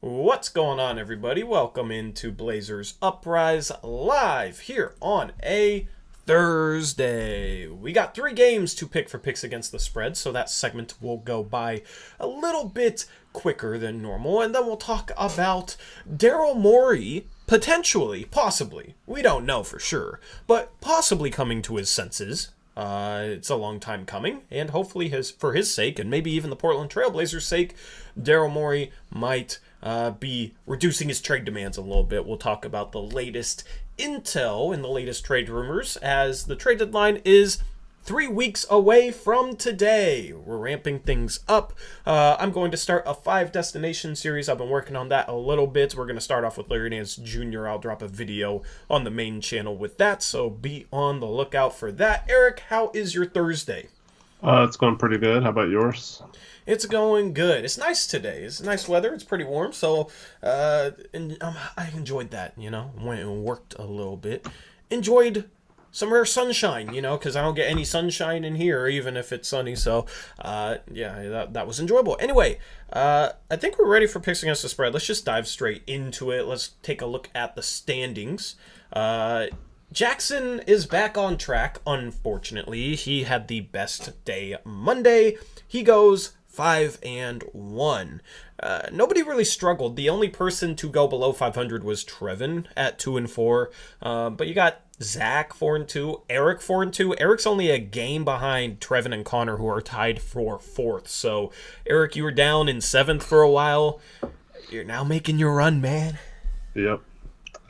What's going on, everybody? Welcome into Blazers Uprise live here on a Thursday. We got 3 games to pick for picks against the spread, so that segment will go by a little bit quicker than normal, and then we'll talk about Daryl Morey potentially, possibly, we don't know for sure, but possibly coming to his senses. It's a long time coming, and hopefully for his sake, and maybe even the Portland Trailblazers' sake, Daryl Morey might be reducing his trade demands a little bit. We'll talk about the latest intel and the latest trade rumors, as the trade deadline is 3 weeks away from today. We're ramping things up. I'm going to start a 5-destination series. I've been working on that a little bit. We're going to start off with Larry Nance Jr. I'll drop a video on the main channel with that, so be on the lookout for that. Eric, how is your Thursday? It's going pretty good. How about yours? It's going good. It's nice today. It's nice weather. It's pretty warm, so I enjoyed that, Went and worked a little bit. Enjoyed some rare sunshine, because I don't get any sunshine in here, even if it's sunny. So, that was enjoyable. Anyway, I think we're ready for picks against the spread. Let's just dive straight into it. Let's take a look at the standings. Jackson is back on track, unfortunately. He had the best day Monday. He goes 5-1. Nobody really struggled. The only person to go below 500 was Trevin at 2-4. But you got Zach 4-2, Eric 4-2. Eric's only a game behind Trevin and Connor, who are tied for 4th. So, Eric, you were down in 7th for a while. You're now making your run, man. Yep,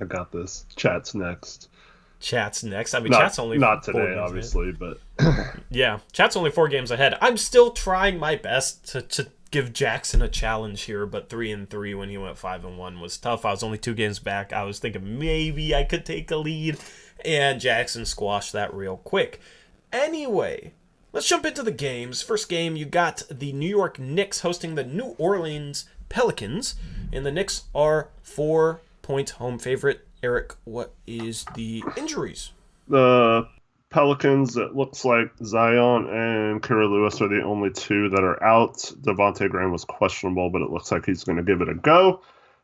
I got this. Chat's next. Chat's next. I mean, Chat's only not 4 today, games obviously, ahead. but Yeah, Chat's only 4 games ahead. I'm still trying my best to give Jackson a challenge here, but 3-3 when he went 5-1 was tough. I was only 2 games back. I was thinking maybe I could take a lead, and Jackson squashed that real quick. Anyway, let's jump into the games. First game, you got the New York Knicks hosting the New Orleans Pelicans, and the Knicks are 4-point home favorite. Eric, what is the injuries? the Pelicans, it looks like Zion and Kira Lewis are the only 2 that are out. Devontae Graham was questionable, but it looks like he's going to give it a go.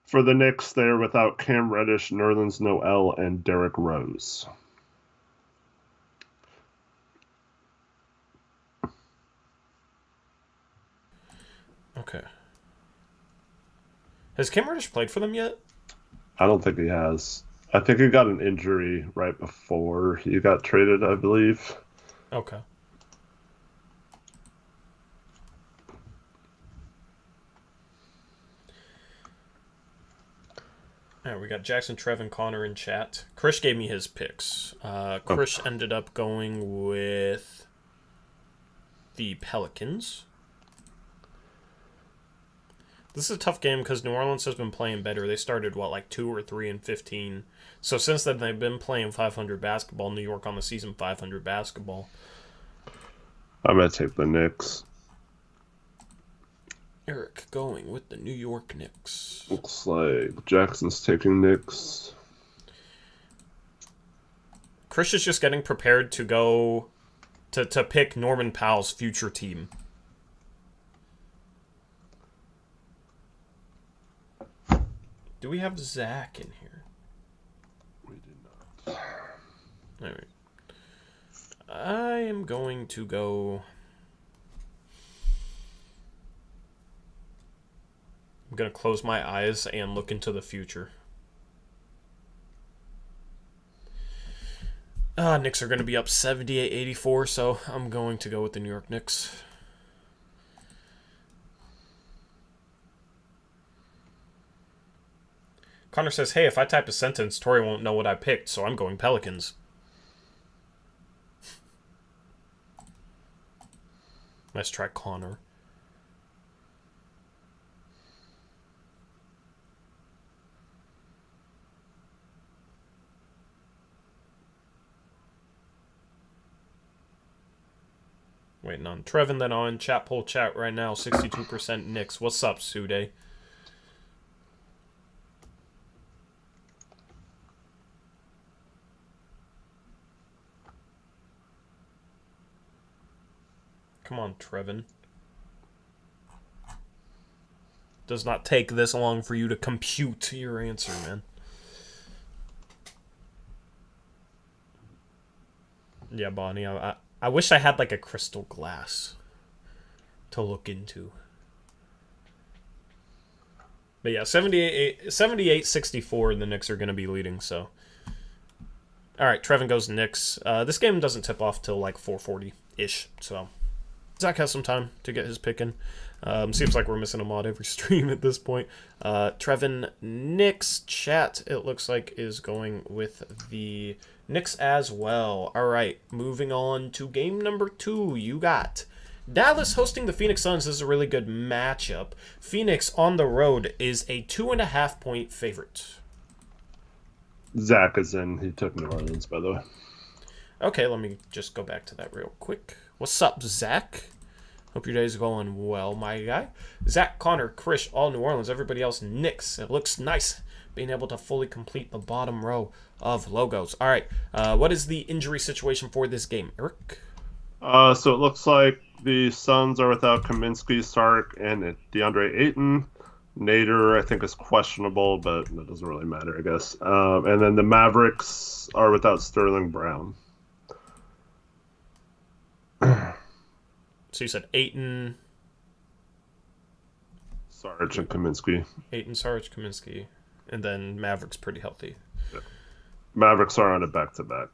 For the Knicks, they're without Cam Reddish, Nerlens Noel, and Derrick Rose. Okay. Has Cam Reddish played for them yet? I don't think he has. I think he got an injury right before he got traded, I believe. Okay. All right, we got Jackson, Trevin, Connor in chat. Krish gave me his picks. Krish ended up going with the Pelicans. This is a tough game because New Orleans has been playing better. They started, 2 or 3-15. So since then, they've been playing 500 basketball. New York on the season, 500 basketball. I'm going to take the Knicks. Eric going with the New York Knicks. Looks like Jackson's taking Knicks. Chris is just getting prepared to go to pick Norman Powell's future team. Do we have Zach in here? We did not. All right. I am going to go... I'm going to close my eyes and look into the future. Knicks are going to be up 78-84, so I'm going to go with the New York Knicks. Connor says, hey, if I type a sentence, Tori won't know what I picked, so I'm going Pelicans. Let's try Connor. Waiting on Trevin, then on chat poll chat right now, 62% Knicks. What's up, Sude? Come on, Trevin. Does not take this long for you to compute your answer, man. Yeah, Bonnie, I wish I had like a crystal glass to look into. But yeah, 78-64, the Knicks are going to be leading, so. All right, Trevin goes Knicks. This game doesn't tip off till like 4:40-ish, so. Zach has some time to get his pick in. Seems like we're missing a mod every stream at this point. Trevin Knicks chat, it looks like, is going with the Knicks as well. All right, moving on to game number 2. You got Dallas hosting the Phoenix Suns. This is a really good matchup. Phoenix on the road is a 2.5-point favorite. Zach is in. He took New Orleans, by the way. Okay, let me just go back to that real quick. What's up, Zach? Hope your day's going well, my guy. Zach, Connor, Krish, all New Orleans. Everybody else, Knicks. It looks nice being able to fully complete the bottom row of logos. All right, what is the injury situation for this game, Eric? So it looks like the Suns are without Kaminsky, Sark, and DeAndre Ayton. Nader, I think, is questionable, but that doesn't really matter, I guess. And then the Mavericks are without Sterling Brown. So you said Ayton, Sarge, and Kaminsky. Ayton, Sarge, Kaminsky, and then Mavericks pretty healthy. Yeah. Mavericks are on a back-to-back.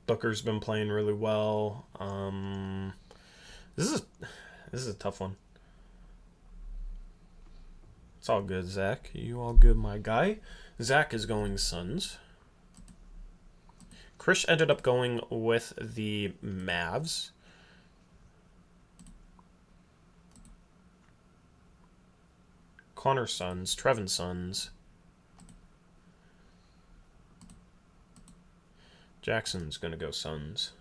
Booker's been playing really well. This is a tough one. It's all good, Zach. You all good, my guy. Zach is going Suns. Krish ended up going with the Mavs. Connor Suns. Trevin Suns. Jackson's going to go Suns.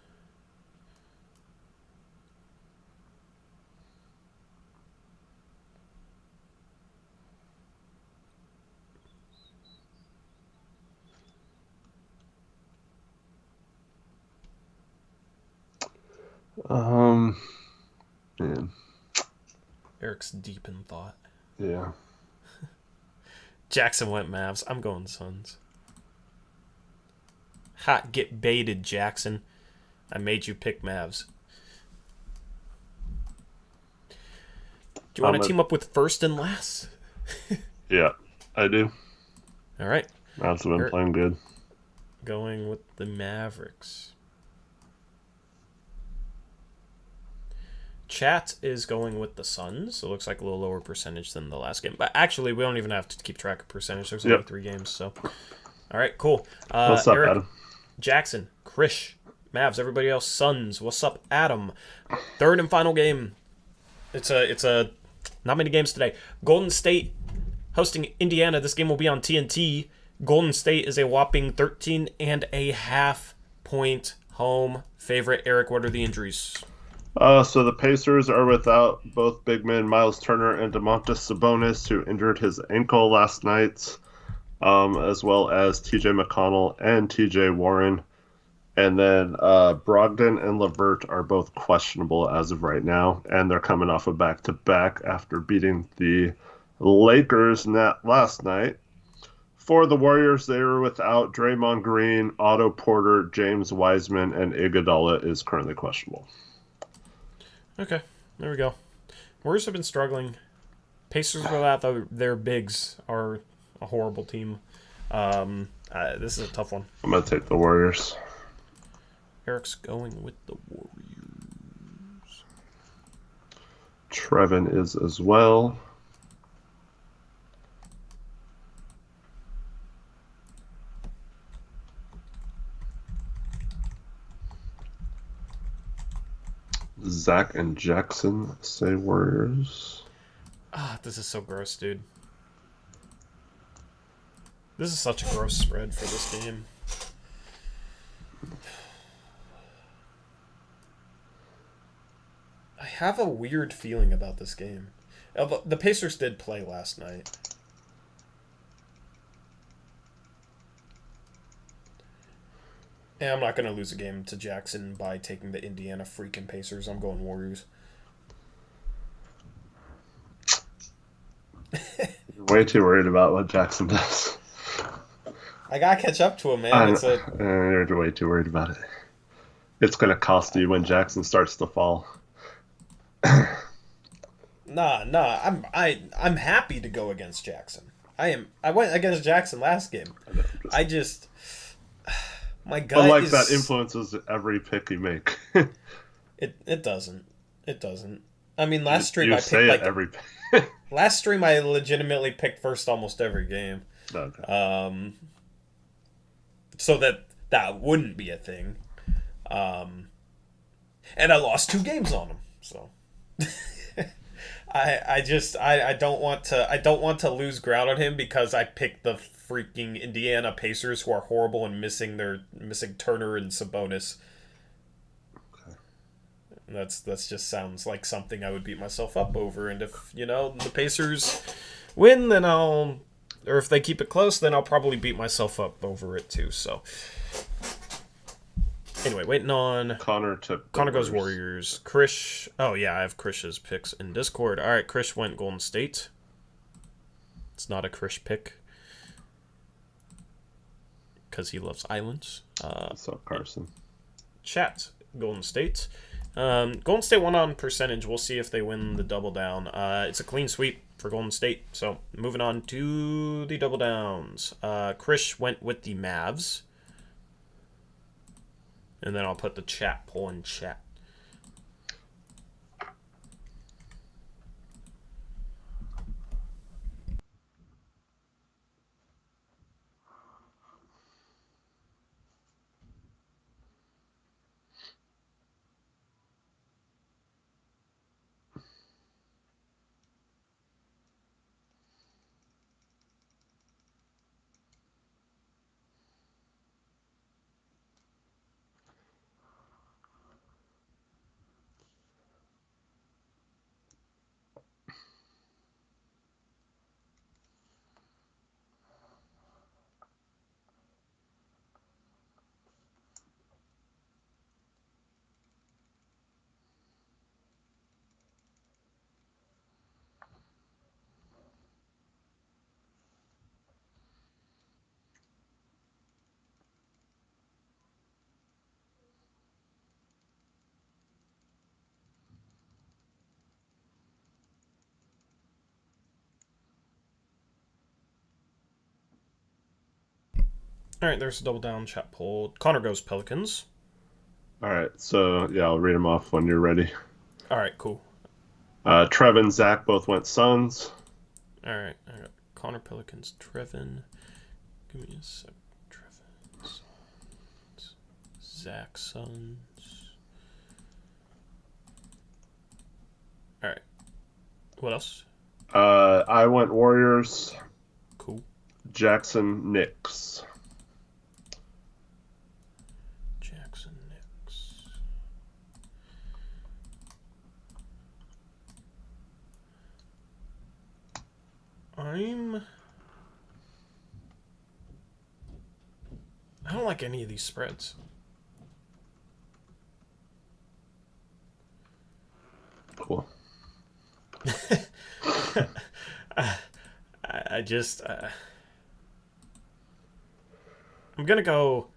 Man. Eric's deep in thought. Yeah. Jackson went Mavs. I'm going Suns. Hot, get baited, Jackson. I made you pick Mavs. Do you want to team up with first and last? Yeah, I do. All right. Mavs have been playing good. Going with the Mavericks. Chat is going with the Suns, so it looks like a little lower percentage than the last game. But actually, we don't even have to keep track of percentage. There's only 3 games, so. All right, cool. What's up, Eric, Adam? Jackson, Krish, Mavs, everybody else, Suns. What's up, Adam? Third and final game. It's a not many games today. Golden State hosting Indiana. This game will be on TNT. Golden State is a whopping 13.5-point home favorite. Eric, what are the injuries? So the Pacers are without both big men Miles Turner and Domantas Sabonis, who injured his ankle last night, as well as T.J. McConnell and T.J. Warren. And then Brogdon and LeVert are both questionable as of right now, and they're coming off a back-to-back after beating the Lakers last night. For the Warriors, they were without Draymond Green, Otto Porter, James Wiseman, and Iguodala is currently questionable. Okay, there we go. Warriors have been struggling. Pacers without their bigs are a horrible team. This is a tough one. I'm going to take the Warriors. Eric's going with the Warriors. Trevin is as well. Zach and Jackson say Warriors. This is so gross, dude. This is such a gross spread for this game. I have a weird feeling about this game. The Pacers did play last night. And I'm not going to lose a game to Jackson by taking the Indiana freaking Pacers. I'm going Warriors. You're way too worried about what Jackson does. I got to catch up to him, man. You're way too worried about it. It's going to cost you when Jackson starts to fall. Nah. I'm happy to go against Jackson. I went against Jackson last game. My gut but like is... that influences every pick you make. It doesn't. It doesn't. I mean, last stream you I picked say like it every pick. last stream I legitimately picked first almost every game. Okay. So that wouldn't be a thing. And I lost 2 games on him. So I don't want to lose ground on him because I picked the freaking Indiana Pacers, who are horrible and missing Turner and Sabonis. Okay. That's just sounds like something I would beat myself up over. And if the Pacers win, then or if they keep it close, then I'll probably beat myself up over it too. So anyway, waiting on Connor goes Warriors. Krish. Oh yeah, I have Krish's picks in Discord. All right, Krish went Golden State. It's not a Krish pick because he loves islands. What's up, Carson? Chat Golden State. Golden State won on percentage. We'll see if they win the double down. It's a clean sweep for Golden State. So moving on to the double downs. Krish went with the Mavs. And then I'll put the chat poll in chat. All right, there's a double down chat poll. Connor goes Pelicans. All right, so yeah, I'll read them off when you're ready. All right, cool. Trev and Zach both went Suns. All right, I got Connor Pelicans, Trevin. Give me a sec. Trevin, Suns. Zach, Suns. All right. What else? I went Warriors. Cool. Jackson, Knicks. Jackson, Knicks. I don't like any of these spreads. Cool. I just I'm gonna go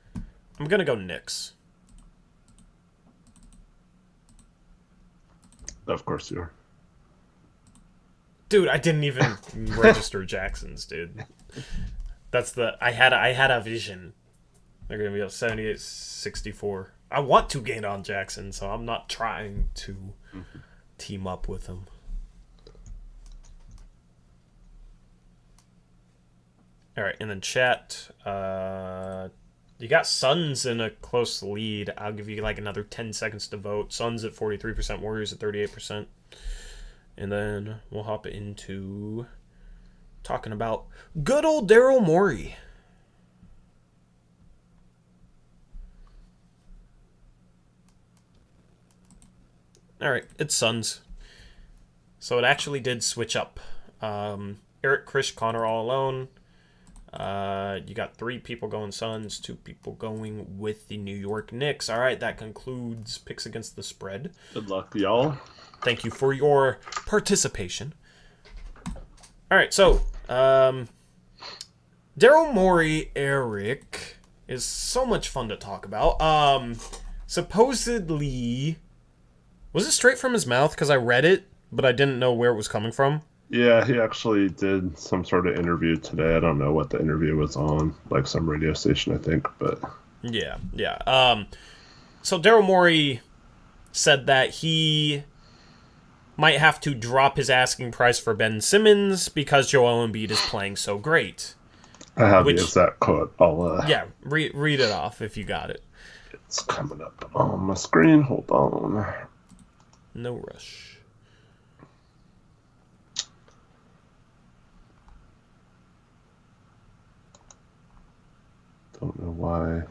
Knicks. Of course you are. Dude, I didn't even register Jackson's, dude. I had a vision. They're gonna be up 78-64. I want to gain on Jackson, so I'm not trying to team up with him. All right, and then chat. You got Suns in a close lead. I'll give you like another 10 seconds to vote. Suns at 43%, Warriors at 38%. And then we'll hop into talking about good old Daryl Morey. All right, it's Suns. So it actually did switch up. Eric, Chris, Connor all alone. You got 3 people going Suns, 2 people going with the New York Knicks. All right, that concludes picks against the spread. Good luck, y'all. Thank you for your participation. All right, so Daryl Morey, Eric, is so much fun to talk about. Supposedly, was it straight from his mouth? Because I read it, but I didn't know where it was coming from. Yeah, he actually did some sort of interview today. I don't know what the interview was on, like some radio station, I think, but... Yeah. So Daryl Morey said that he might have to drop his asking price for Ben Simmons because Joel Embiid is playing so great. I have the exact quote. I'll... Yeah, read it off if you got it. It's coming up on my screen. Hold on. No rush. Don't know why.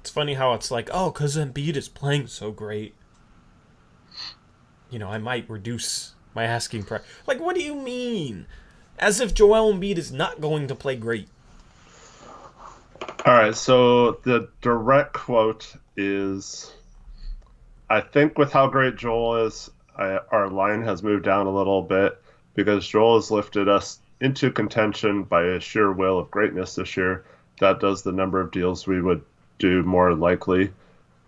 It's funny how it's like, oh, because Embiid is playing so great. You know, I might reduce my asking price. Like, what do you mean? As if Joel Embiid is not going to play great. All right, so the direct quote is, I think with how great Joel is, our line has moved down a little bit because Joel has lifted us into contention by a sheer will of greatness this year. That does the number of deals we would do more likely.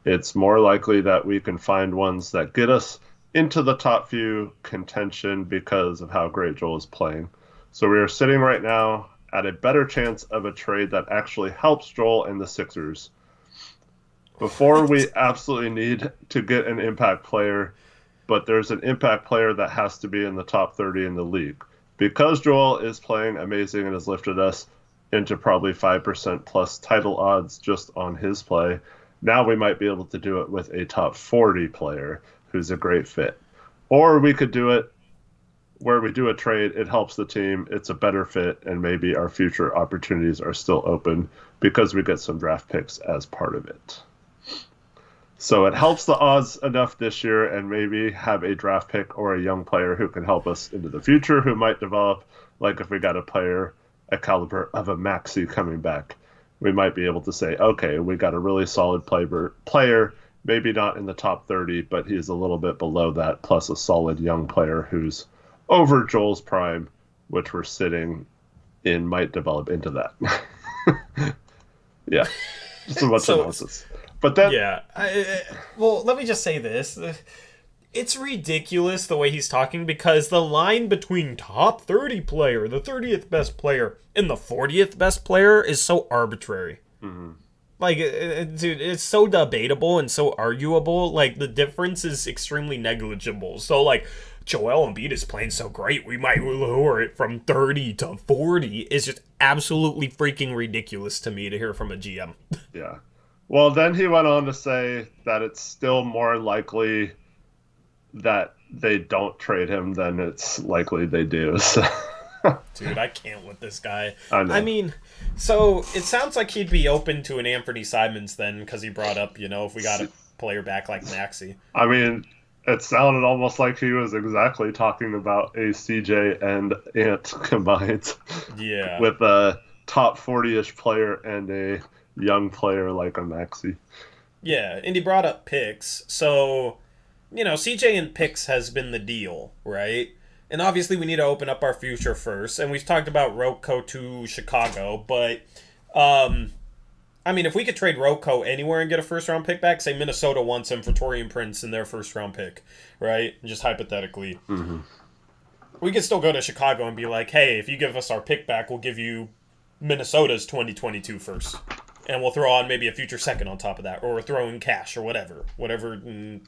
It's more likely that we can find ones that get us into the top few contention because of how great Joel is playing. So we are sitting right now at a better chance of a trade that actually helps Joel and the Sixers. Before we absolutely need to get an impact player, but there's an impact player that has to be in the top 30 in the league. Because Joel is playing amazing and has lifted us into probably 5% plus title odds just on his play, now we might be able to do it with a top 40 player who's a great fit. Or we could do it where we do a trade, it helps the team, it's a better fit, and maybe our future opportunities are still open because we get some draft picks as part of it. So it helps the odds enough this year and maybe have a draft pick or a young player who can help us into the future who might develop, like if we got a player a caliber of a Maxey coming back, we might be able to say, okay, we got a really solid player, maybe not in the top 30, but he's a little bit below that, plus a solid young player who's over Joel's prime, which we're sitting in, might develop into that. Yeah, just a bunch of nonsense. But then, yeah, well, let me just say this. It's ridiculous the way he's talking because the line between top 30 player, the 30th best player, and the 40th best player is so arbitrary. Mm-hmm. Like, dude, it's so debatable and so arguable. Like, the difference is extremely negligible. So, like, Joel Embiid is playing so great, we might lower it from 30 to 40 is just absolutely freaking ridiculous to me to hear from a GM. Yeah. Well, then he went on to say that it's still more likely that they don't trade him than it's likely they do. So. Dude, I can't with this guy. I know. I mean, so it sounds like he'd be open to an Anthony Simons then because he brought up, if we got a player back like Maxey. I mean, it sounded almost like he was exactly talking about a CJ and Ant combined. Yeah. With a top 40-ish player and a young player like a Maxey. Yeah, and he brought up picks. So, CJ and picks has been the deal, right? And obviously we need to open up our future first. And we've talked about Roko to Chicago, but I mean, if we could trade Roko anywhere and get a first-round pick back, say Minnesota wants him for Taurean Prince in their first-round pick, right? Just hypothetically. Mm-hmm. We could still go to Chicago and be like, hey, if you give us our pick back, we'll give you Minnesota's 2022 first. And we'll throw on maybe a future second on top of that, or throw in cash or whatever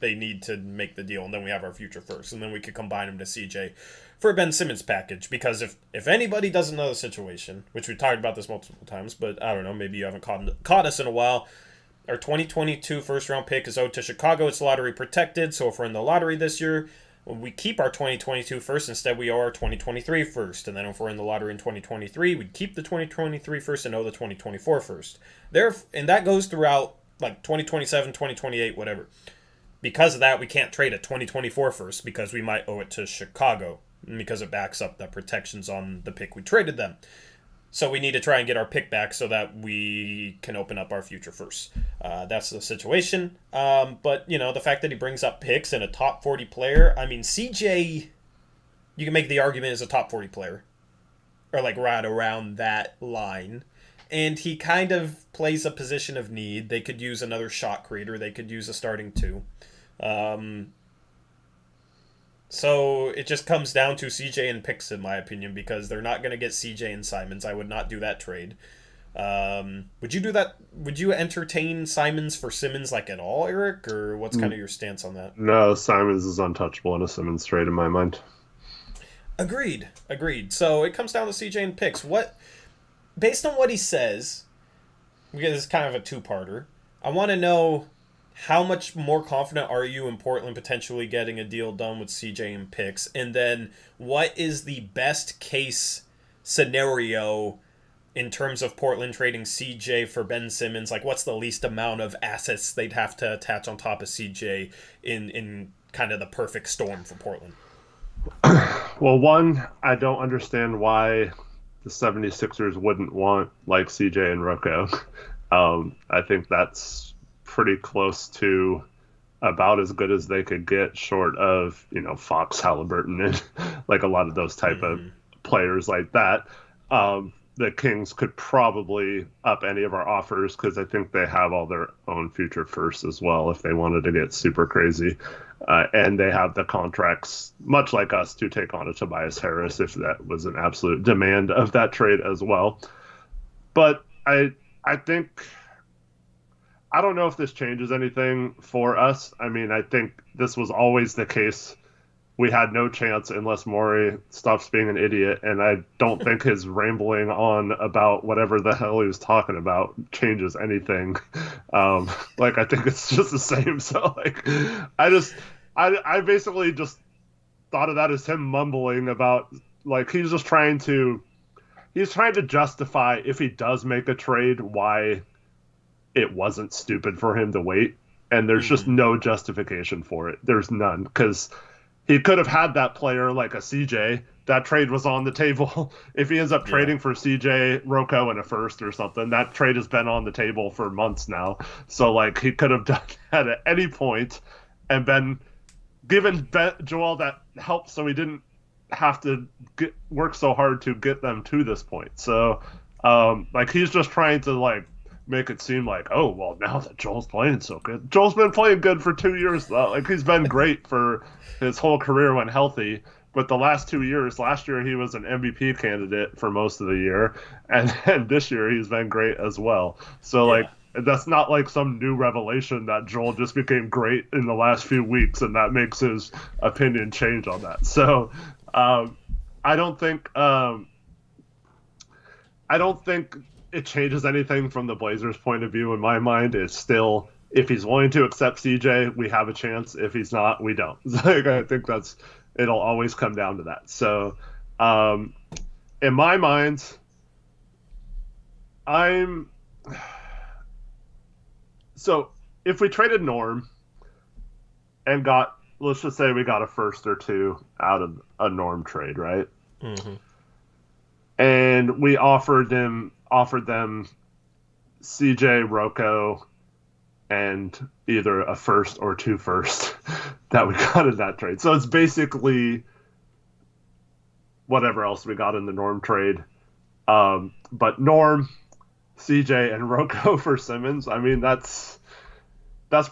they need to make the deal, and then we have our future first, and then we could combine them to CJ for a Ben Simmons package. Because if anybody doesn't know the situation, which we talked about this multiple times, but I don't know, maybe you haven't caught us in a while. Our 2022 first round pick is owed to Chicago. It's lottery protected, so if we're in the lottery this year, we keep our 2022 first. Instead, we owe our 2023 first. And then if we're in the lottery in 2023, we'd keep the 2023 first and owe the 2024 first. And that goes throughout like 2027, 2028, whatever. Because of that, we can't trade a 2024 first because we might owe it to Chicago because it backs up the protections on the pick we traded them. So we need to try and get our pick back so that we can open up our future first. That's the situation. But, the fact that he brings up picks and a top 40 player, I mean, CJ, you can make the argument as a top 40 player. Or, like, right around that line. And he kind of plays a position of need. They could use another shot creator. They could use a starting two. So it just comes down to CJ and picks, in my opinion, because they're not going to get CJ and Simmons. I would not do that trade. Would you do that? Would you entertain Simmons for Simmons like at all, Eric? Or what's kind of your stance on that? No, Simmons is untouchable in a Simmons trade in my mind. Agreed. So it comes down to CJ and picks. Based on what he says, because it's kind of a two-parter, I want to know, how much more confident are you in Portland potentially getting a deal done with CJ and picks? And then what is the best case scenario in terms of Portland trading CJ for Ben Simmons? Like, what's the least amount of assets they'd have to attach on top of CJ in kind of the perfect storm for Portland? Well, one, I don't understand why the 76ers wouldn't want, like, CJ and Rocco. I think that's pretty close to about as good as they could get, short of, Fox, Halliburton, and like a lot of those type of players like that. The Kings could probably up any of our offers because I think they have all their own future first as well if they wanted to get super crazy. And they have the contracts, much like us, to take on a Tobias Harris if that was an absolute demand of that trade as well. But I think, I don't know if this changes anything for us. I mean, I think this was always the case. We had no chance unless Morey stops being an idiot, and I don't think his rambling on about whatever the hell he was talking about changes anything. I think it's just the same. So, I basically just thought of that as him mumbling about, he's trying to justify, if he does make a trade, why it wasn't stupid for him to wait, and there's just no justification for it. There's none, because he could have had that player like a CJ. That trade was on the table. If he ends up trading for CJ, Rocco, and a first or something, that trade has been on the table for months now. So, he could have done that at any point and been given Joel that help so he didn't have to work so hard to get them to this point. So, he's just trying to, make it seem like, oh, well, now that Joel's playing so good. Joel's been playing good for 2 years, though. He's been great for his whole career when healthy. But the last 2 years, last year he was an MVP candidate for most of the year. And then this year he's been great as well. So, that's not some new revelation that Joel just became great in the last few weeks, and that makes his opinion change on that. So, I don't think it changes anything from the Blazers' point of view in my mind. It's still, if he's willing to accept CJ, we have a chance. If he's not, we don't. I think it'll always come down to that. So, in my mind, so if we traded Norm and let's just say we got a first or two out of a Norm trade, right? Mm-hmm. And we offered them CJ, Rocco, and either a first or two firsts that we got in that trade. So it's basically whatever else we got in the Norm trade. But Norm, CJ, and Rocco for Simmons, I mean, that's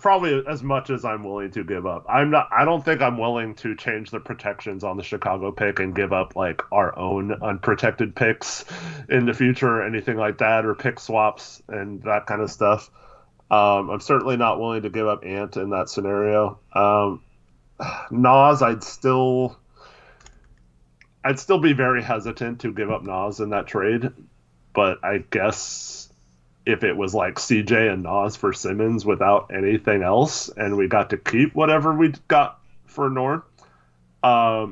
probably as much as I'm willing to give up. I don't think I'm willing to change the protections on the Chicago pick and give up our own unprotected picks in the future or anything like that, or pick swaps and that kind of stuff. I'm certainly not willing to give up Ant in that scenario. Nas, I'd still be very hesitant to give up Nas in that trade, but I guess if it was CJ and Nas for Simmons without anything else, and we got to keep whatever we got for Norm, I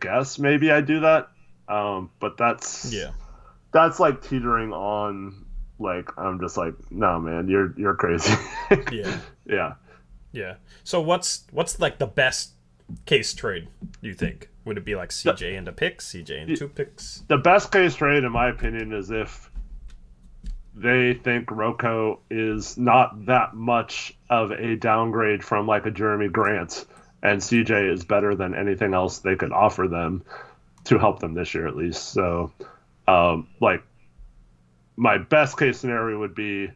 guess maybe I do that. But that's teetering on, I'm just no, man, you're crazy. Yeah. So what's the best case trade, do you think? Would it be like CJ and a pick, CJ and 2 picks? The best case trade, in my opinion, is if they think Rocco is not that much of a downgrade from like a Jeremy Grant, and CJ is better than anything else they could offer them to help them this year at least. So, like, my best case scenario would be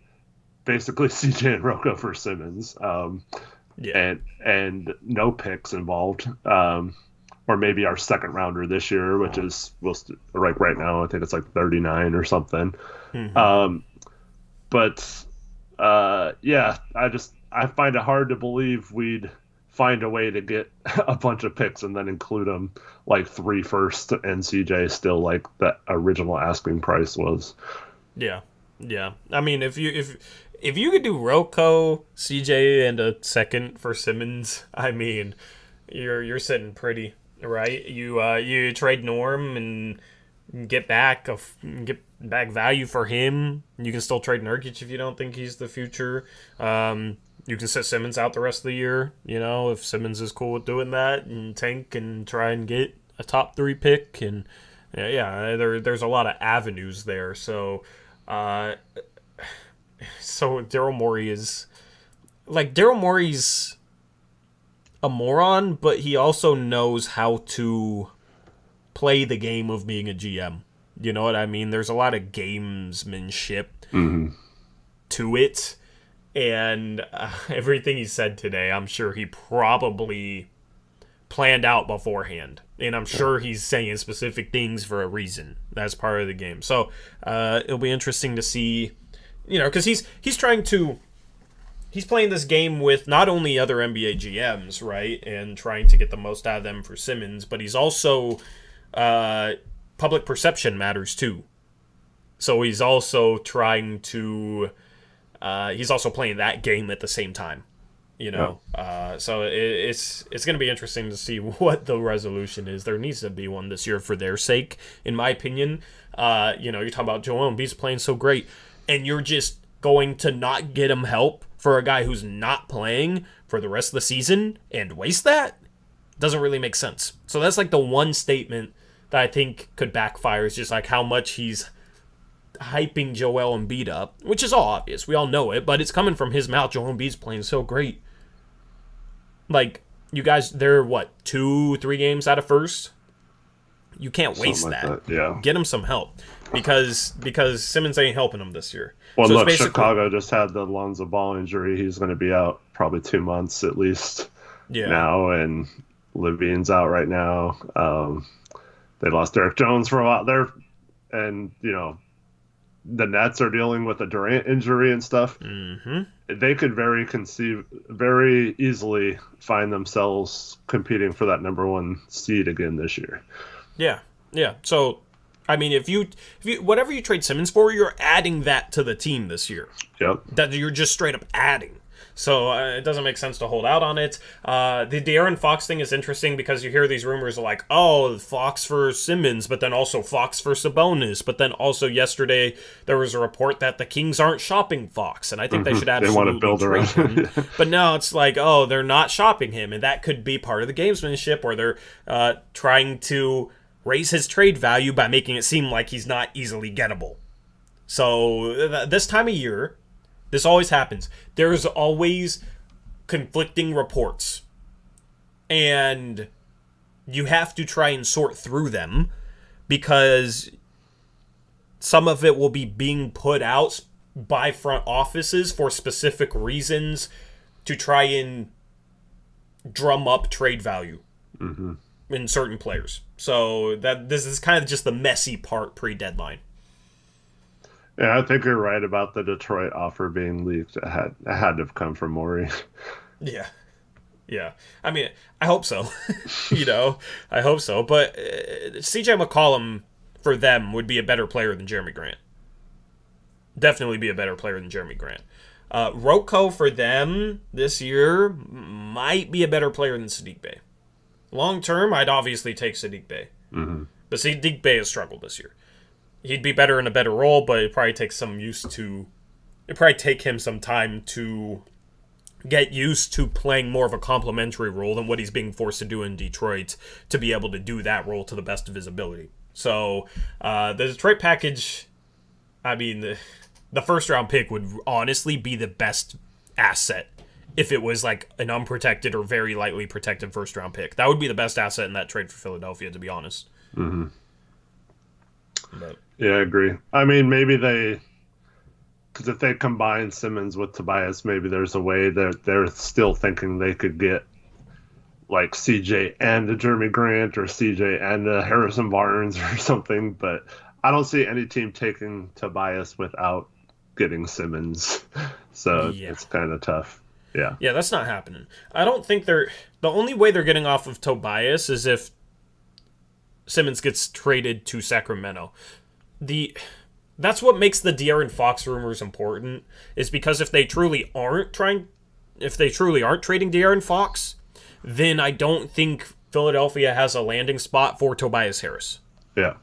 basically CJ and Rocco for Simmons, and no picks involved, or maybe our second rounder this year, which is like right now I think it's like 39 or something. Mm-hmm. I find it hard to believe we'd find a way to get a bunch of picks and then include them like 3 first and CJ still like the original asking price was. Yeah. I mean, if you could do Rocco, CJ, and a second for Simmons, I mean, you're sitting pretty, right? You trade Norm and get back value for him. You can still trade Nurkic if you don't think he's the future. You can sit Simmons out the rest of the year, if Simmons is cool with doing that, and tank and try and get a top 3 pick. And there's a lot of avenues there. So Daryl Morey's a moron, but he also knows how to play the game of being a GM. You know what I mean? There's a lot of gamesmanship to it. And everything he said today, I'm sure he probably planned out beforehand. And I'm sure he's saying specific things for a reason. That's part of the game. So it'll be interesting to see, because he's playing this game with not only other NBA GMs, right, and trying to get the most out of them for Simmons, but he's also public perception matters too. So he's also trying to he's also playing that game at the same time, so it's going to be interesting to see what the resolution is. There needs to be one this year for their sake, in my opinion. You're talking about Joel Embiid's playing so great, and you're just going to not get him help for a guy who's not playing for the rest of the season and waste that? Doesn't really make sense. So that's like the one statement that I think could backfire, is just like how much he's hyping Joel Embiid up, which is all obvious. We all know it, but it's coming from his mouth. Joel Embiid's playing so great. Like, you guys, they're 2-3 games out of first? You can't waste that. Yeah. Get him some help, because Simmons ain't helping him this year. Well, so look, Chicago just had the Lonzo Ball injury. He's going to be out probably 2 months at least now, and Levine's out right now. They lost Derek Jones for a while there, and, the Nets are dealing with a Durant injury and stuff. Mm-hmm. They could very easily find themselves competing for that number 1 seed again this year. Yeah. So, I mean, if you whatever you trade Simmons for, you're adding that to the team this year. Yep. That you're just straight up adding. So it doesn't make sense to hold out on it. The De'Aaron Fox thing is interesting because you hear these rumors like, Fox for Simmons, but then also Fox for Sabonis. But then also yesterday there was a report that the Kings aren't shopping Fox, and I think they should absolutely trade him. But now it's like, they're not shopping him, and that could be part of the gamesmanship, or they're trying to raise his trade value by making it seem like he's not easily gettable. So this time of year, this always happens. There's always conflicting reports, and you have to try and sort through them, because some of it will be being put out by front offices for specific reasons to try and drum up trade value in certain players. So this is kind of just the messy part pre-deadline. Yeah, I think you're right about the Detroit offer being leaked. It had to have come from Morey. Yeah. I mean, I hope so. I hope so. But CJ McCollum for them would be a better player than Jeremy Grant. Definitely be a better player than Jeremy Grant. Rocco for them this year might be a better player than Sadiq Bey. Long term, I'd obviously take Sadiq Bey. Mm-hmm. But Sadiq Bey has struggled this year. He'd be better in a better role, but it'd probably take him some time to get used to playing more of a complementary role than what he's being forced to do in Detroit to be able to do that role to the best of his ability. So the Detroit package, I mean, the first round pick would honestly be the best asset if it was like an unprotected or very lightly protected first round pick. That would be the best asset in that trade for Philadelphia, to be honest. Mm-hmm. But, yeah, I agree. I mean, maybe because if they combine Simmons with Tobias, maybe there's a way that they're still thinking they could get like CJ and a Jeremy Grant or CJ and a Harrison Barnes or something. But I don't see any team taking Tobias without getting Simmons. So it's kind of tough. Yeah. Yeah, that's not happening. I don't think the only way they're getting off of Tobias is if Simmons gets traded to Sacramento. That's what makes the De'Aaron Fox rumors important, is because if they truly aren't trading De'Aaron Fox, then I don't think Philadelphia has a landing spot for Tobias Harris. Yeah.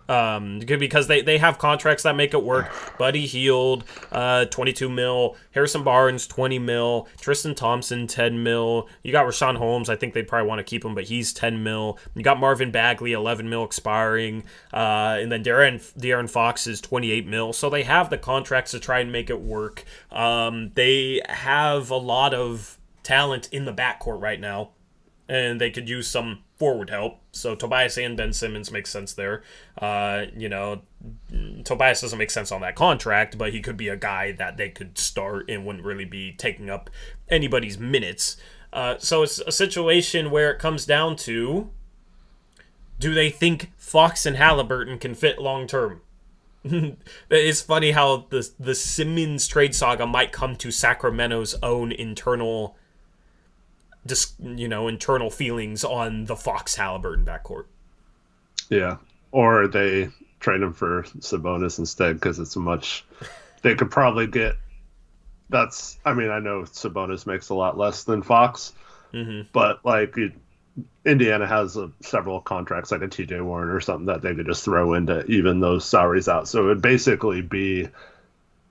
Because they have contracts that make it work. Buddy Hield, $22 million. Harrison Barnes, $20 million. Tristan Thompson, $10 million. You got Rashawn Holmes. I think they'd probably want to keep him, but he's $10 million. You got Marvin Bagley, $11 million expiring. And then De'Aaron Fox is $28 million. So they have the contracts to try and make it work. They have a lot of talent in the backcourt right now, and they could use some forward help. So Tobias and Ben Simmons makes sense there. Tobias doesn't make sense on that contract, but he could be a guy that they could start and wouldn't really be taking up anybody's minutes. So it's a situation where it comes down to, do they think Fox and Halliburton can fit long term? It's funny how the Simmons trade saga might come to Sacramento's own internal feelings on the Fox-Halliburton backcourt. Yeah. Or they trade him for Sabonis instead, because they could probably get, I know Sabonis makes a lot less than Fox, but Indiana has several contracts, like a TJ Warren or something, that they could just throw in to even those salaries out. So it would basically be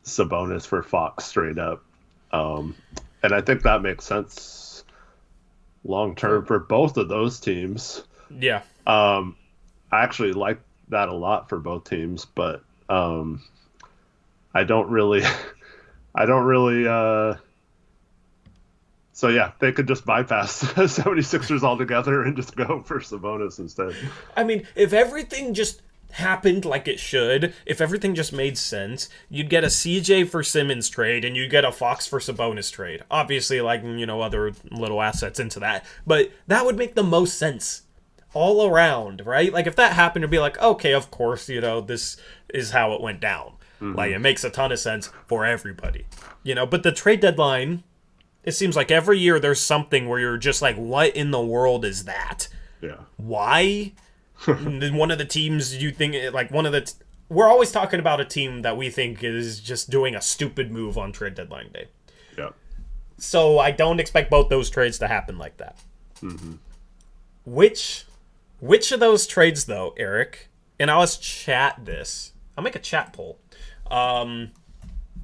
Sabonis for Fox straight up. And I think that makes sense long term for both of those teams. Yeah. I actually like that a lot for both teams, but I don't really so yeah, they could just bypass 76ers altogether and just go for Sabonis instead. I mean, if everything just happened like it should, if everything just made sense, you'd get a CJ for Simmons trade and you'd get a Fox for Sabonis trade. Obviously, other little assets into that. But that would make the most sense all around, right? Like, if that happened, it'd be like, okay, of course, this is how it went down. Mm-hmm. Like, it makes a ton of sense for everybody. But the trade deadline, it seems like every year there's something where you're just like, what in the world is that? Yeah. Why? One of the teams you think, we're always talking about a team that we think is just doing a stupid move on trade deadline day. Yeah. So I don't expect both those trades to happen like that. Mm-hmm. Which of those trades, though, Eric, and I'll just chat this. I'll make a chat poll.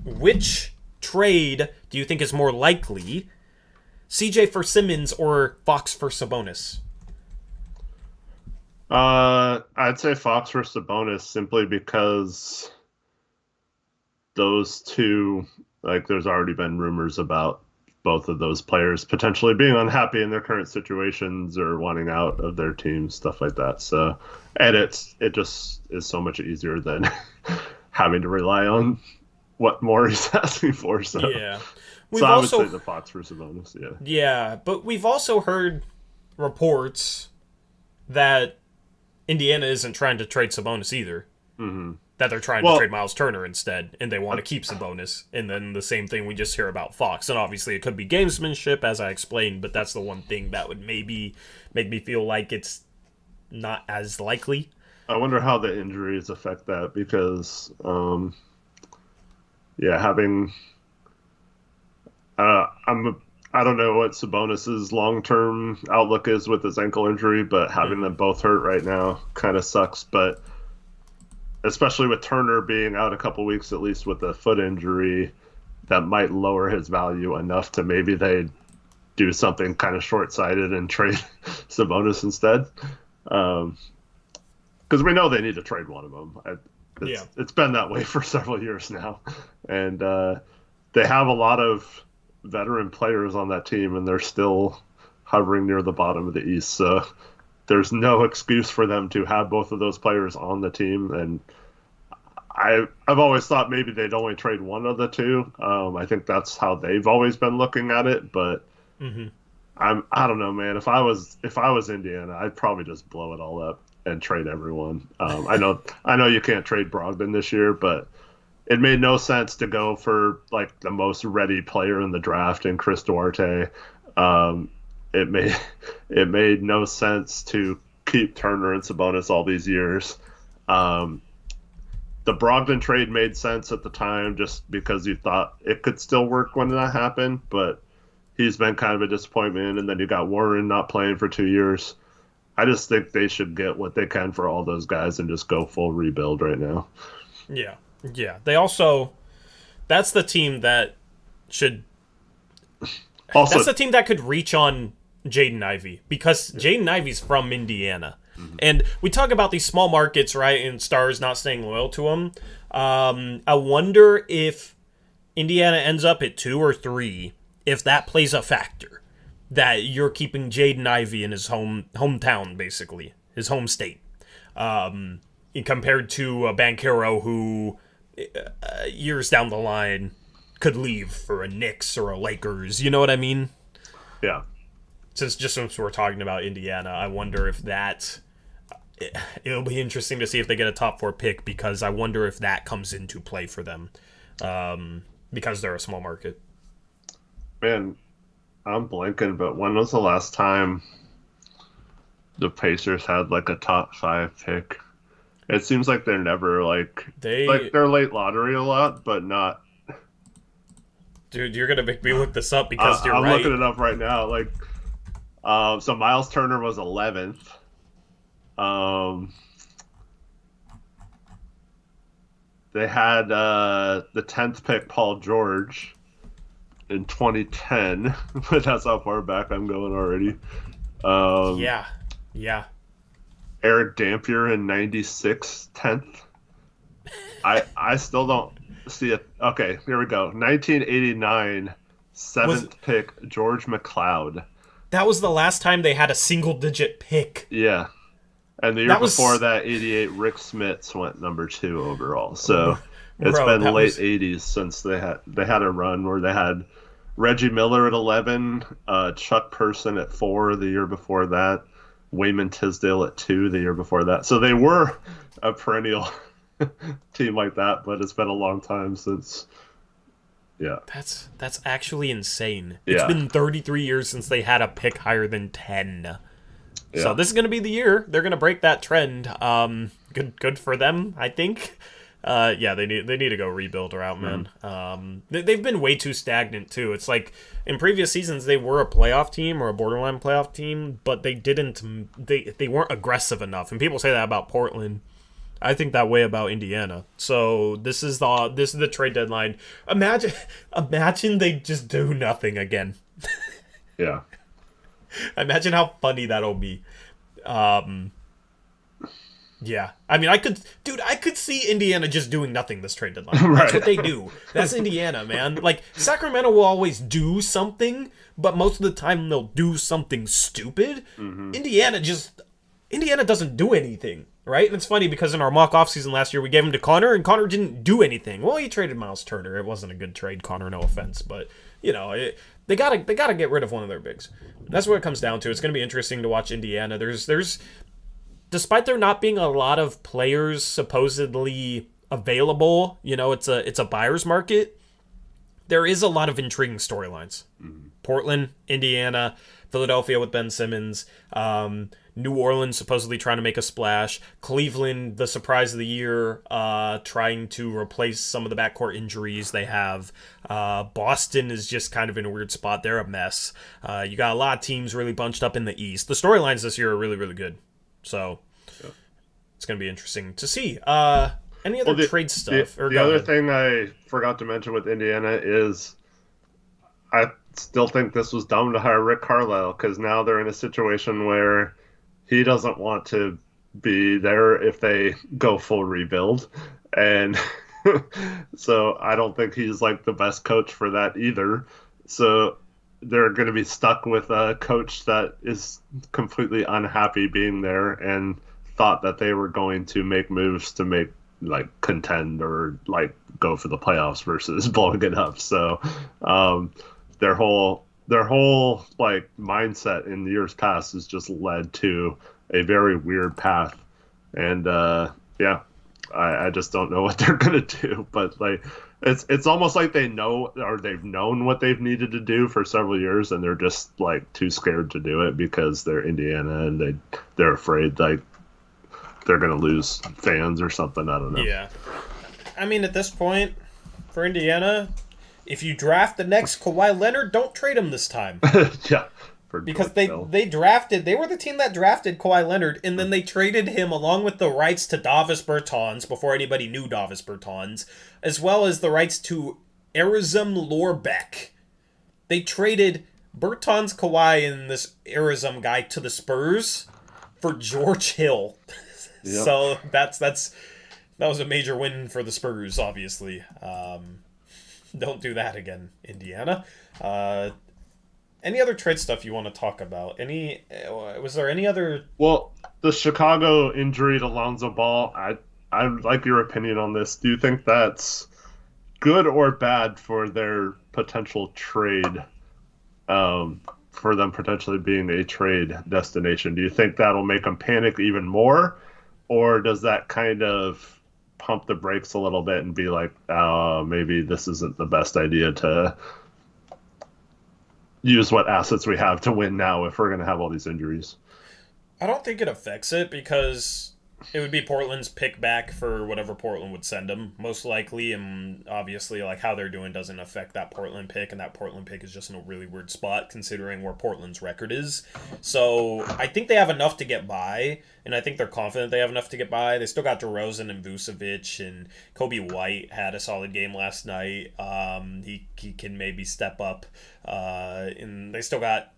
Which trade do you think is more likely? CJ for Simmons or Fox for Sabonis? I'd say Fox for Sabonis, simply because those two, there's already been rumors about both of those players potentially being unhappy in their current situations or wanting out of their teams, stuff like that. So, and it just is so much easier than having to rely on what Morey's asking for. So yeah, I would say the Fox for Sabonis. Yeah. Yeah, but we've also heard reports that Indiana isn't trying to trade Sabonis either. Mm-hmm. That they're trying to trade Miles Turner instead, and they want to keep Sabonis. And then the same thing we just hear about Fox. And obviously it could be gamesmanship, as I explained, but that's the one thing that would maybe make me feel like it's not as likely. I wonder how the injuries affect that, because, I don't know what Sabonis's long-term outlook is with his ankle injury, but having them both hurt right now kind of sucks. But especially with Turner being out a couple weeks, at least with a foot injury, that might lower his value enough to maybe they do something kind of short-sighted and trade Sabonis instead. Because we know they need to trade one of them. It's been that way for several years now. And they have a lot of veteran players on that team, and they're still hovering near the bottom of the East. So there's no excuse for them to have both of those players on the team. And I've always thought maybe they'd only trade one of the two. I think that's how they've always been looking at it. But I don't know, man. If I was Indiana, I'd probably just blow it all up and trade everyone. I know you can't trade Brogdon this year, but it made no sense to go for like the most ready player in the draft in Chris Duarte. It made no sense to keep Turner and Sabonis all these years. The Brogdon trade made sense at the time just because you thought it could still work when that happened, but he's been kind of a disappointment. And then you got Warren not playing for 2 years. I just think they should get what they can for all those guys and just go full rebuild right now. Yeah. Yeah. They also, that's the team that should, that's the team that could reach on Jaden Ivey, because Jaden Ivey's from Indiana. And we talk about these small markets, right, and stars not staying loyal to them. I wonder if Indiana ends up at 2 or 3, if that plays a factor. That you're keeping Jaden Ivey in his hometown, basically, his home state, compared to a Banchero who, years down the line, could leave for a Knicks or a Lakers. You know what I mean? Yeah. Since we're talking about Indiana, I wonder if it'll be interesting to see if they get a top 4 pick, because I wonder if that comes into play for them, because they're a small market. Man, I'm blanking, but when was the last time the Pacers had like a top 5 pick? It seems like they're never they're late lottery a lot, but not. Dude, you're gonna make me look this up because you're I'm right. looking it up right now. So Miles Turner was 11th. They had the 10th pick, Paul George, in 2010, but that's how far back I'm going already. Yeah. Eric Dampier in 96, 10th. I still don't see it. Okay, here we go. 1989, 7th pick, George McLeod. That was the last time they had a single-digit pick. Yeah. And the year before that, 88, Rick Smits went number 2 overall. So it's been late 80s since they had a run where they had Reggie Miller at 11, Chuck Person at 4 the year before that, Wayman Tisdale at 2 the year before that. So they were a perennial team like that, but it's been a long time since. Yeah. That's actually insane. It's been 33 years since they had a pick higher than 10. Yeah. So this is going to be the year they're going to break that trend. Good for them, I think. They need to go rebuild her out, man. They've been way too stagnant too. It's like in previous seasons they were a playoff team or a borderline playoff team, but they weren't aggressive enough. And people say that about Portland. I think that way about Indiana. So this is the trade deadline. Imagine they just do nothing again. Yeah. Imagine how funny that'll be. Yeah. I mean, I could see Indiana just doing nothing this trade deadline. Right. That's what they do. That's Indiana, man. Like, Sacramento will always do something, but most of the time they'll do something stupid. Mm-hmm. Indiana doesn't do anything, right? And it's funny because in our mock offseason last year, we gave him to Connor, and Connor didn't do anything. Well, he traded Miles Turner. It wasn't a good trade, Connor, no offense, but, they gotta get rid of one of their bigs. That's what it comes down to. It's gonna be interesting to watch Indiana. There's despite there not being a lot of players supposedly available, it's a buyer's market. There is a lot of intriguing storylines. Mm-hmm. Portland, Indiana, Philadelphia with Ben Simmons, New Orleans supposedly trying to make a splash, Cleveland, the surprise of the year, trying to replace some of the backcourt injuries they have. Boston is just kind of in a weird spot. They're a mess. You got a lot of teams really bunched up in the East. The storylines this year are really, really good. So it's going to be interesting to see. Any other trade stuff? The other thing I forgot to mention with Indiana is I still think this was dumb to hire Rick Carlisle because now they're in a situation where he doesn't want to be there if they go full rebuild. And so I don't think he's like the best coach for that either. So they're going to be stuck with a coach that is completely unhappy being there and thought that they were going to make moves to make like contend or like go for the playoffs versus blowing it up. So their whole like mindset in years past has just led to a very weird path. And I just don't know what they're gonna do. But like it's almost like they know or they've known what they've needed to do for several years and they're just like too scared to do it because they're Indiana and they're afraid like they're gonna lose fans or something. I don't know. Yeah. I mean, at this point, for Indiana, if you draft the next Kawhi Leonard, don't trade him this time. Yeah. Because they were the team that drafted Kawhi Leonard, and then they traded him along with the rights to Davis Bertans before anybody knew Davis Bertans, as well as the rights to Arizem Lorbeck. They traded Bertans, Kawhi, and this Arizem guy to the Spurs for George Hill. Yep. So that was a major win for the Spurs, obviously. Don't do that again, Indiana. Any other trade stuff you want to talk about? Was there any other? Well, the Chicago injury to Lonzo Ball, I like your opinion on this. Do you think that's good or bad for their potential trade? For them potentially being a trade destination, do you think that'll make them panic even more, or does that kind of pump the brakes a little bit and be like, maybe this isn't the best idea to use what assets we have to win now if we're going to have all these injuries? I don't think it affects it because it would be Portland's pick back for whatever Portland would send them, most likely, and obviously like how they're doing doesn't affect that Portland pick, and that Portland pick is just in a really weird spot considering where Portland's record is. So I think they have enough to get by, and I think they're confident they have enough to get by. They still got DeRozan and Vucevic, and Kobe White had a solid game last night. He can maybe step up, and they still got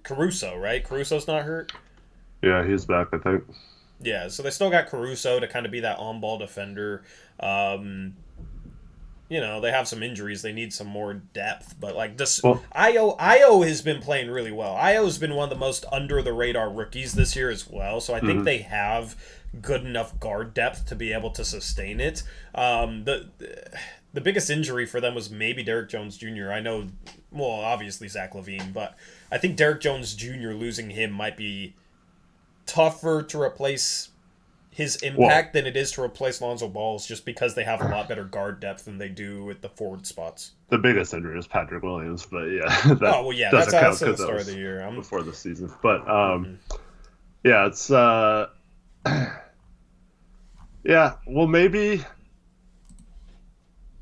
Caruso, right? Caruso's not hurt? Yeah, he's back, I think. Yeah, so they still got Caruso to kind of be that on-ball defender. They have some injuries. They need some more depth. But, like, Io has been playing really well. Io's been one of the most under-the-radar rookies this year as well. So I think they have good enough guard depth to be able to sustain it. The biggest injury for them was maybe Derrick Jones Jr. I know, well, obviously Zach LaVine. But I think Derrick Jones Jr. losing him might be tougher to replace his impact than it is to replace Lonzo Ball, just because they have a lot better guard depth than they do at the forward spots. The biggest injury is Patrick Williams, but yeah. That's the start of the year. Before the season. But it's well, maybe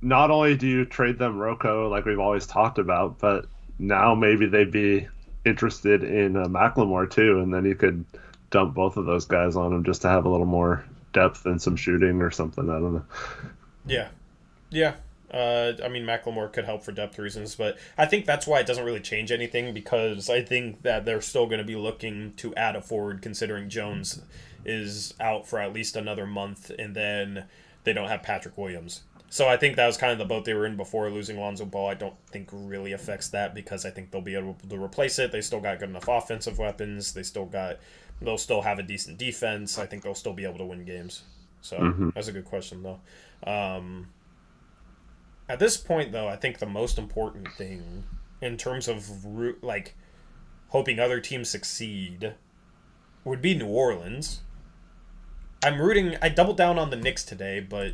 not only do you trade them Rocco like we've always talked about, but now maybe they'd be interested in McLemore too, and then you could dump both of those guys on him just to have a little more depth and some shooting or something. I don't know. Yeah. McLemore could help for depth reasons, but I think that's why it doesn't really change anything, because I think that they're still going to be looking to add a forward, considering Jones is out for at least another month, and then they don't have Patrick Williams. So I think that was kind of the boat they were in before. Losing Lonzo Ball, I don't think really affects that, because I think they'll be able to replace it. They still got good enough offensive weapons. They'll still have a decent defense. I think they'll still be able to win games. So that's a good question, though. At this point, though, I think the most important thing in terms of hoping other teams succeed would be New Orleans. I doubled down on the Knicks today, but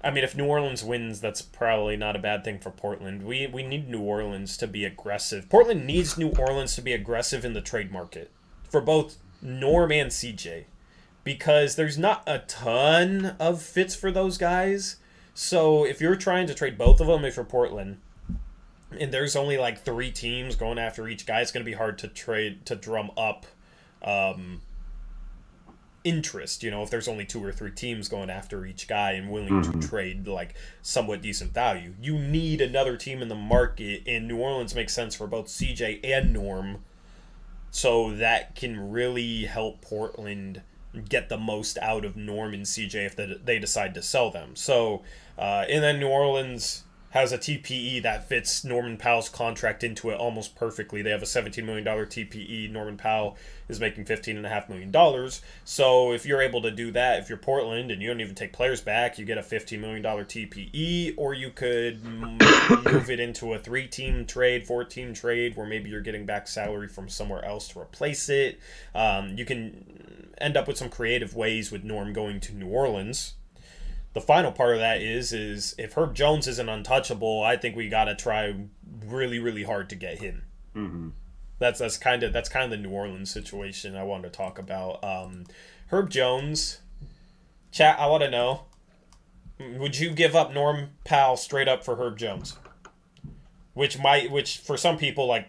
I mean, if New Orleans wins, that's probably not a bad thing for Portland. We need New Orleans to be aggressive. Portland needs New Orleans to be aggressive in the trade market for both Norm and CJ, because there's not a ton of fits for those guys. So if you're trying to trade both of them, if you're Portland, and there's only like 3 teams going after each guy, it's going to be hard to drum up interest, if there's only 2 or 3 teams going after each guy and willing to trade like somewhat decent value. You need another team in the market, and New Orleans makes sense for both CJ and Norm, so that can really help Portland get the most out of Norm and CJ if they decide to sell them. So and then New Orleans has a TPE that fits Norman Powell's contract into it almost perfectly. They have a $17 million TPE. Norman Powell is making $15.5 million. So if you're able to do that, if you're Portland and you don't even take players back, you get a $15 million TPE, or you could move it into a 3-team trade, 4-team trade, where maybe you're getting back salary from somewhere else to replace it. You can end up with some creative ways with Norm going to New Orleans. The final part of that is if Herb Jones isn't untouchable, I think we got to try really, really hard to get him. Mm-hmm. That's kind of the New Orleans situation I wanted to talk about. Herb Jones, chat. I want to know: would you give up Norm Powell straight up for Herb Jones? Which for some people like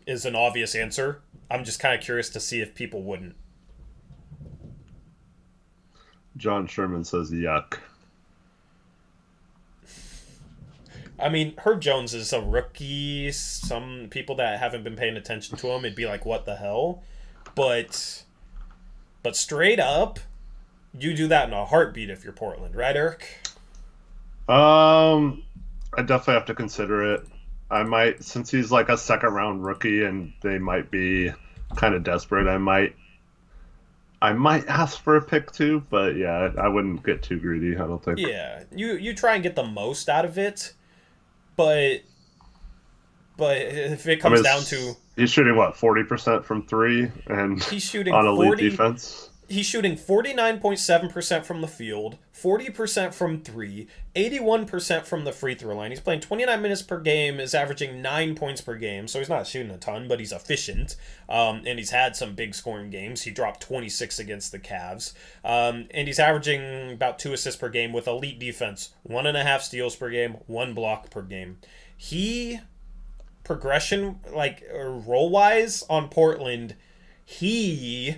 is an obvious answer. I'm just kind of curious to see if people wouldn't. John Sherman says yuck. I mean, Herb Jones is a rookie. Some people that haven't been paying attention to him, it'd be like, what the hell? But straight up, you do that in a heartbeat if you're Portland, right, Eric? I definitely have to consider it. I might, since he's like a second-round rookie and they might be kind of desperate, I might ask for a pick too, but yeah, I wouldn't get too greedy, I don't think. Yeah, you try and get the most out of it. But if it comes down to... He's shooting, 40% from 3? And he's shooting on elite defense? He's shooting 49.7% from the field, 40% from 3, 81% from the free throw line. He's playing 29 minutes per game, is averaging 9 points per game, so he's not shooting a ton, but he's efficient. And he's had some big scoring games. He dropped 26 against the Cavs. And he's averaging about 2 assists per game with elite defense, 1.5 steals per game, 1 block per game. Progression, role-wise on Portland, he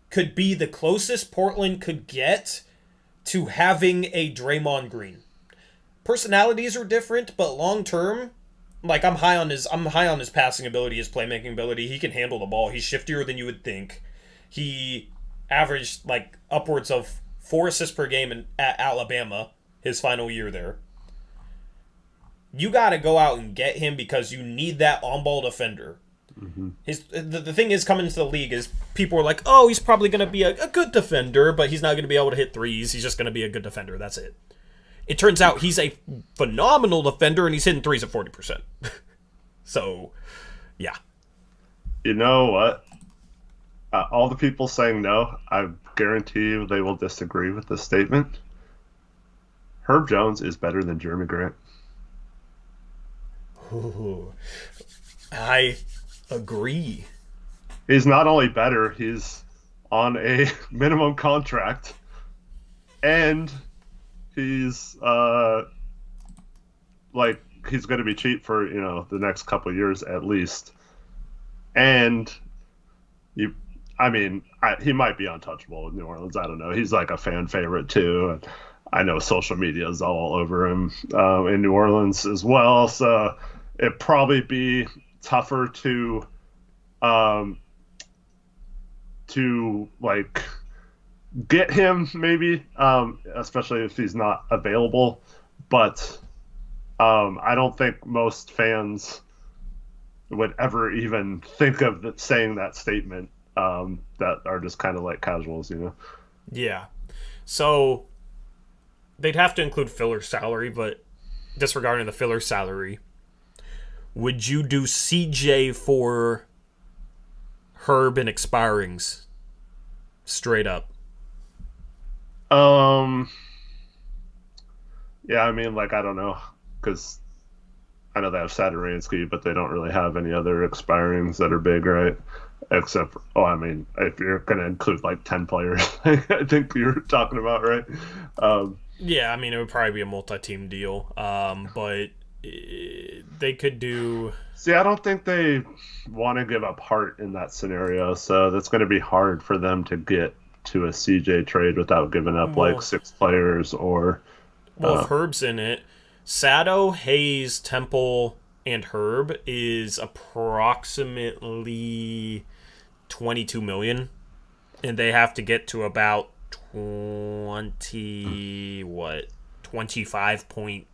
could be the closest Portland could get to having a Draymond Green. Personalities are different, but long term, I'm high on his passing ability, his playmaking ability. He can handle the ball. He's shiftier than you would think. He averaged upwards of 4 assists per game at Alabama his final year there. You got to go out and get him because you need that on-ball defender. Mm-hmm. The thing is, coming into the league is people are like, oh, he's probably going to be a good defender, but he's not going to be able to hit threes. He's just going to be a good defender. That's it. It turns out he's a phenomenal defender, and he's hitting threes at 40%. So, yeah. You know what? All the people saying no, I guarantee you they will disagree with this statement. Herb Jones is better than Jeremy Grant. Ooh, I agree. He's not only better, he's on a minimum contract, and he's he's going to be cheap for the next couple of years at least, and he might be untouchable with New Orleans. I don't know. He's like a fan favorite too, and I know social media is all over him in New Orleans as well. So it'd probably be tougher to get him maybe, especially if he's not available. But I don't think most fans would ever even think of saying that statement. That are just kind of like casuals, Yeah. So they'd have to include filler salary, but disregarding the filler salary, would you do CJ for Herb and expirings straight up? Yeah, I don't know, because I know they have Sadaransky, but they don't really have any other expirings that are big, right? Except, if you're going to include 10 players, I think you're talking about, right? Yeah, it would probably be a multi-team deal, but they could do... See, I don't think they want to give up Hart in that scenario, so that's going to be hard for them to get to a CJ trade without giving up like 6 players or. Well, if Herb's in it, Sato, Hayes, Temple, and Herb is approximately $22 million, and they have to get to about 25.6,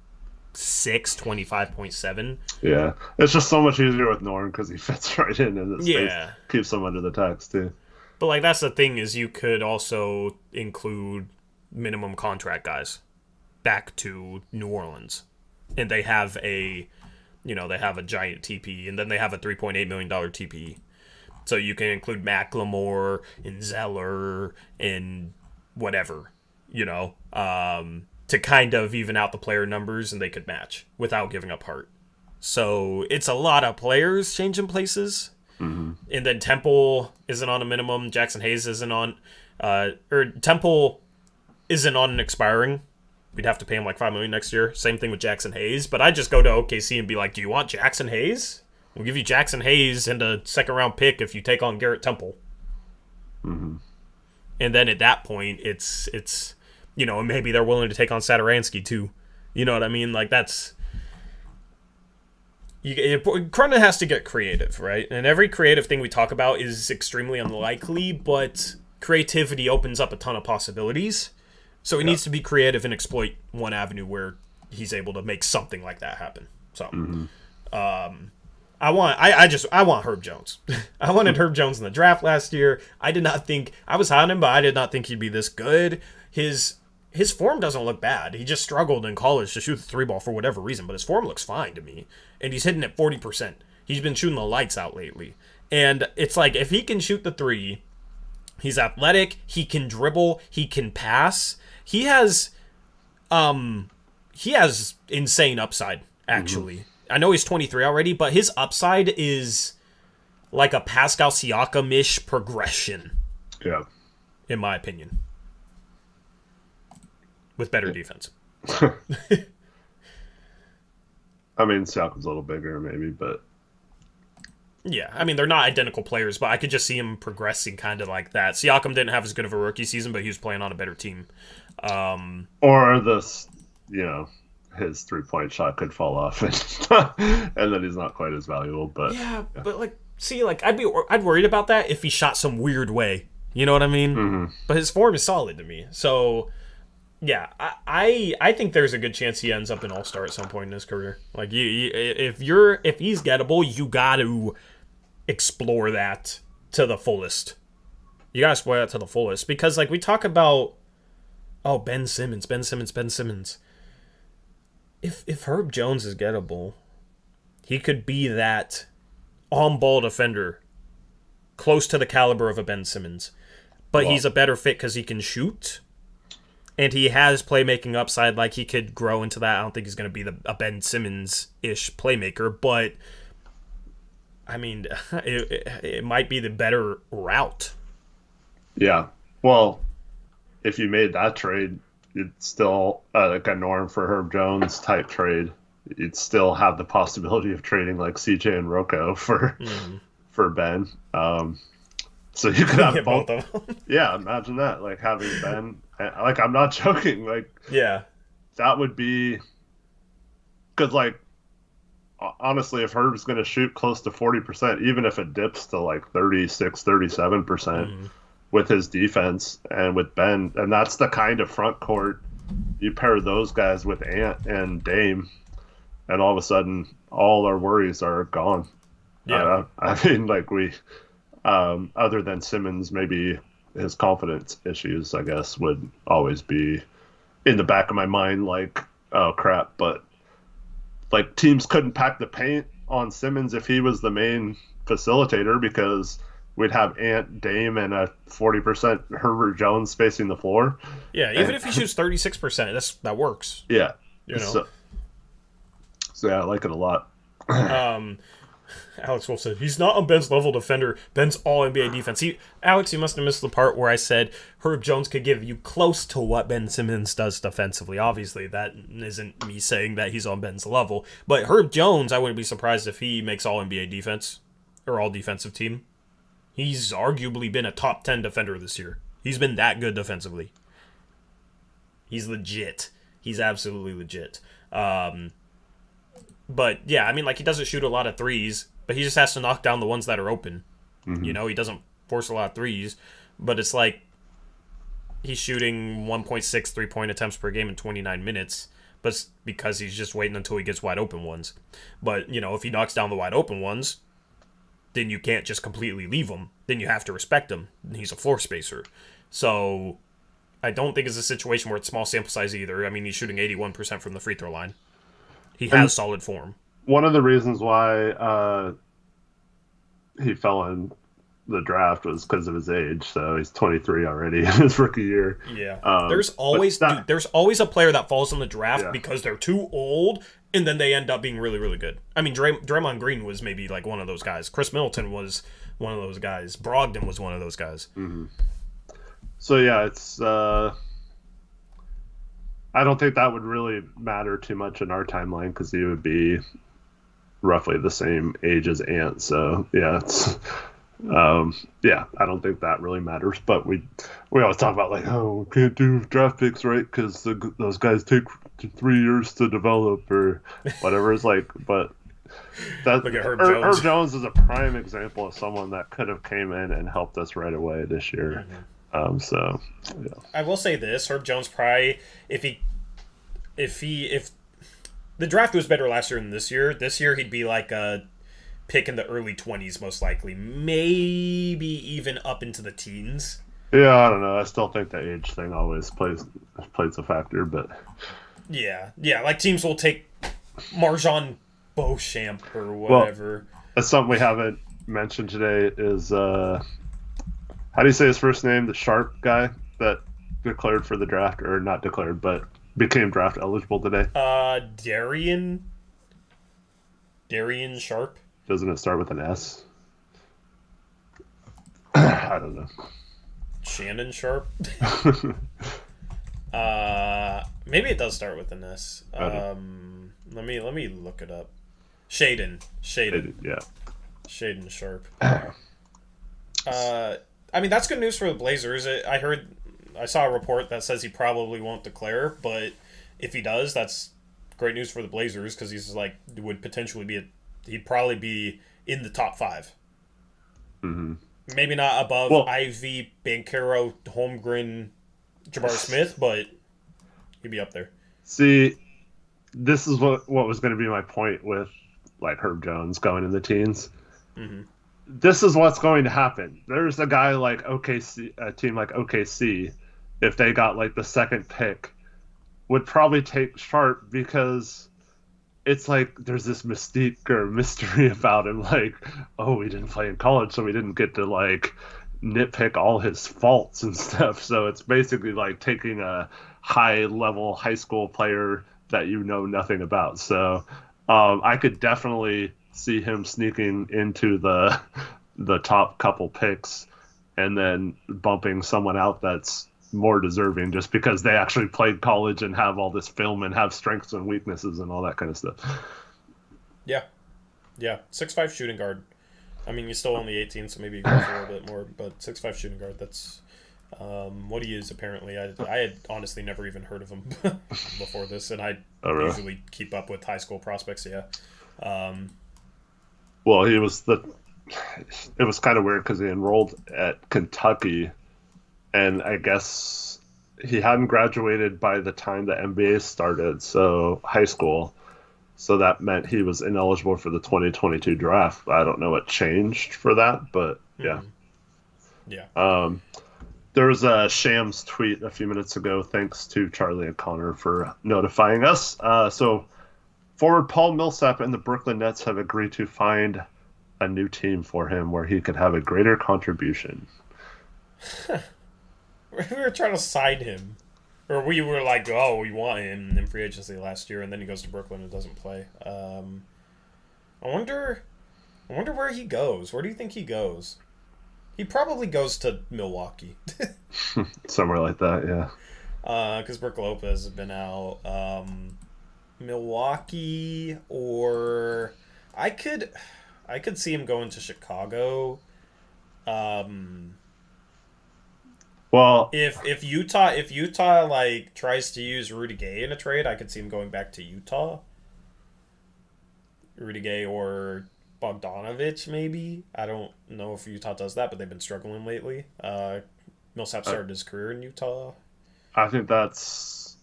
25.7. Yeah, it's just so much easier with Norm because he fits right in, and Yeah, keeps him under the tax too. but like that's the thing is you could also include minimum contract guys back to New Orleans, and they have a giant TP, and then they have a $3.8 million TP. So you can include Macklemore and Zeller and whatever, to kind of even out the player numbers, and they could match without giving up Hart. So it's a lot of players changing places. Mm-hmm. And then Temple isn't on a minimum. Jackson Hayes isn't on, or Temple isn't on an expiring. We'd have to pay him like $5 million next year. Same thing with Jackson Hayes. But I just go to OKC and be like, do you want Jackson Hayes? We'll give you Jackson Hayes and a second-round pick if you take on Garrett Temple. Mm-hmm. And then at that point, it's maybe they're willing to take on Satoransky too. You know what I mean? Like that's... Cronin has to get creative, right? And every creative thing we talk about is extremely unlikely, but creativity opens up a ton of possibilities. So he needs to be creative and exploit one avenue where he's able to make something like that happen. So, I want Herb Jones. I wanted Herb Jones in the draft last year. I was high on him, but I did not think he'd be this good. His form doesn't look bad. He just struggled in college to shoot the 3-ball for whatever reason, but his form looks fine to me. And he's hitting at 40%. He's been shooting the lights out lately. And it's like, if he can shoot the 3, he's athletic, he can dribble, he can pass. He has insane upside, actually. Mm-hmm. I know he's 23 already, but his upside is like a Pascal Siakam-ish progression. Yeah. In my opinion. With better defense. I mean, Siakam's a little bigger, maybe, but... Yeah, I mean, they're not identical players, but I could just see him progressing kind of like that. Siakam didn't have as good of a rookie season, but he was playing on a better team. Or this, his 3-point shot could fall off, and then he's not quite as valuable. But yeah, but I'd worried about that if he shot some weird way. You know what I mean? Mm-hmm. But his form is solid to me. So yeah, I think there's a good chance he ends up an All-Star at some point in his career. Like if he's gettable, you got to explore that to the fullest. You got to explore that to the fullest because like we talk about. Oh, Ben Simmons. If Herb Jones is gettable, he could be that on-ball defender close to the caliber of a Ben Simmons. But he's a better fit because he can shoot, and he has playmaking upside. Like, he could grow into that. I don't think he's going to be a Ben Simmons-ish playmaker, but, I mean, it might be the better route. Yeah. Well... If you made that trade, you'd still, like a Norm for Herb Jones type trade, you'd still have the possibility of trading like CJ and Rocco for Ben. So you could have both of them. Yeah, imagine that. Like having Ben, like I'm not joking. Like yeah, that would be because like honestly, if Herb's going to shoot close to 40%, even if it dips to like 36, 37%. With his defense and with Ben, and that's the kind of front court you pair those guys with Ant and Dame, and all of a sudden all our worries are gone. Yeah, I mean, like we, other than Simmons, maybe his confidence issues, I guess, would always be in the back of my mind. Like, oh crap! But like teams couldn't pack the paint on Simmons if he was the main facilitator because. We'd have Ant, Dame, and a 40% Herbert Jones spacing the floor. Yeah, even if he shoots 36%, that works. Yeah. So yeah, I like it a lot. Alex Wolf said, he's not a Ben's level defender. Ben's all NBA defense. Alex, you must have missed the part where I said Herb Jones could give you close to what Ben Simmons does defensively. Obviously, that isn't me saying that he's on Ben's level. But Herb Jones, I wouldn't be surprised if he makes all NBA defense or all defensive team. He's arguably been a top 10 defender this year. He's been that good defensively. He's legit. He's absolutely legit. But yeah, I mean, like, he doesn't shoot a lot of threes, but he just has to knock down the ones that are open. Mm-hmm. You know, he doesn't force a lot of threes, but it's like he's shooting 1.6 3-point attempts per game in 29 minutes, but it's because he's just waiting until he gets wide open ones. But, you know, if he knocks down the wide open ones, then you can't just completely leave him. Then you have to respect him. He's a floor spacer. So I don't think it's a situation where it's small sample size either. I mean, he's shooting 81% from the free throw line. He has solid form. One of the reasons why he fell in the draft was because of his age. So he's 23 already in his rookie year. Yeah. There's always a player that falls in the draft because they're too old, and then they end up being really, really good. I mean, Draymond Green was maybe like one of those guys. Chris Middleton was one of those guys. Brogdon was one of those guys. Mm-hmm. So yeah, it's I don't think that would really matter too much in our timeline because he would be roughly the same age as Ant. So yeah, it's I don't think that really matters. But we always talk about like, oh, we can't do draft picks, right? Because those guys take 3 years to develop or whatever. It's like, but that look at Herb Jones. Herb Jones is a prime example of someone that could have came in and helped us right away this year. Mm-hmm. So yeah. I will say this: Herb Jones probably, if the draft was better last year than this year he'd be like a pick in the early 20s most likely, maybe even up into the teens. Yeah, I don't know. I still think the age thing always plays a factor, but yeah, like teams will take Marjon Beauchamp or whatever. Well, that's something we haven't mentioned today is how do you say his first name? The Sharp guy that declared for the draft, or not declared, but became draft eligible today. Darian Sharp. Doesn't it start with an S? I don't know. Shannon Sharp. Maybe it does start with an S. Let me look it up. Shaden. Yeah. Shaden Sharp. I mean, that's good news for the Blazers. I saw a report that says he probably won't declare, but if he does, that's great news for the Blazers because he's like would potentially be he'd probably be in the top 5. Mm-hmm. Maybe not above Ivy, Banchero, Holmgren, Jabari Smith, but he'd be up there. See, this is what was going to be my point with like Herb Jones going in the teens. Mm-hmm. This is what's going to happen. There's a guy like OKC, a team like OKC, if they got like the second pick, would probably take Sharp because it's like there's this mystique or mystery about him. Like, oh, we didn't play in college, so we didn't get to like nitpick all his faults and stuff. So it's basically like taking a high-level high school player that you know nothing about. So I could definitely see him sneaking into the top couple picks and then bumping someone out that's more deserving just because they actually played college and have all this film and have strengths and weaknesses and all that kind of stuff. Yeah. 6'5" shooting guard. I mean, he's still only 18, so maybe he goes a little bit more, but 6'5" shooting guard, that's what he is apparently. I had honestly never even heard of him before this, and I usually keep up with high school prospects, yeah. Well, it was kind of weird because he enrolled at Kentucky, and I guess he hadn't graduated by the time the NBA started, so high school. So that meant he was ineligible for the 2022 draft. I don't know what changed for that, but yeah. Yeah. There was a Shams tweet a few minutes ago. Thanks to Charlie and Connor for notifying us. So forward Paul Millsap and the Brooklyn Nets have agreed to find a new team for him where he could have a greater contribution. We were trying to sign him. Or we were like, oh, we want him in free agency last year, and then he goes to Brooklyn and doesn't play. I wonder where he goes. Where do you think he goes? He probably goes to Milwaukee. Somewhere like that, yeah. Because Brook Lopez has been out. Milwaukee, or I could see him going to Chicago. Well, If Utah like tries to use Rudy Gay in a trade, I could see him going back to Utah. Rudy Gay or Bogdanovich, maybe. I don't know if Utah does that, but they've been struggling lately. Millsap I, started his career in Utah. I think that's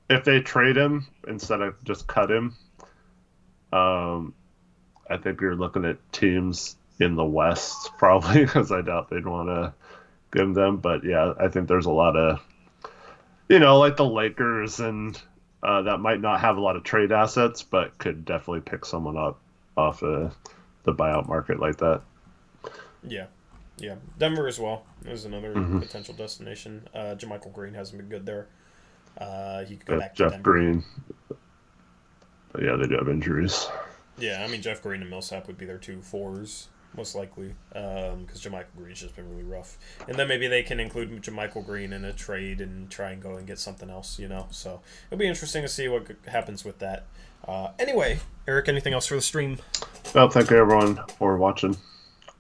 if they trade him instead of just cut him. Um, I think you're looking at teams in the West probably because I doubt they'd want to give them. But yeah, I think there's a lot of like the Lakers and that might not have a lot of trade assets, but could definitely pick someone up off the buyout market like that. Yeah. Yeah. Denver as well. There's another Mm-hmm. potential destination. JaMychal Green hasn't been good there. He could go back to Jeff Denver. Green. But yeah, they do have injuries. Yeah, I mean, Jeff Green and Millsap would be their two fours, most likely, because JaMychal Green's just been really rough. And then maybe they can include JaMychal Green in a trade and try and go and get something else, So it'll be interesting to see what happens with that. Anyway, Eric, anything else for the stream? Well, thank you everyone for watching.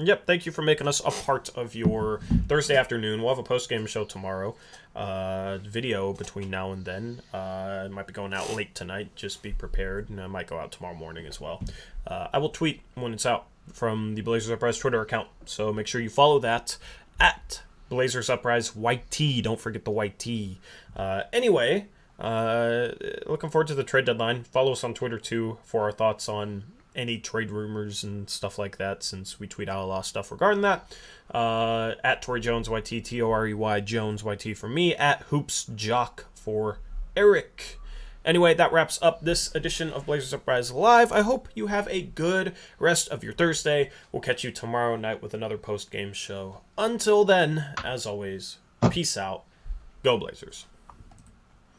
Yep, thank you for making us a part of your Thursday afternoon. We'll have a post-game show tomorrow. Video between now and then. It might be going out late tonight. Just be prepared, and it might go out tomorrow morning as well. I will tweet when it's out from the Blazers Uprise Twitter account, so make sure you follow that at Blazers Uprise YT. Don't forget the YT. Anyway, looking forward to the trade deadline. Follow us on Twitter too for our thoughts on any trade rumors and stuff like that, since we tweet out a lot of stuff regarding that. At Torrey Jones YT, Torey Jones YT for me, at Hoops Jock for Eric. Anyway, that wraps up this edition of Blazers Uprise Live. I hope you have a good rest of your Thursday. We'll catch you tomorrow night with another post-game show. Until then, as always, peace out. Go Blazers.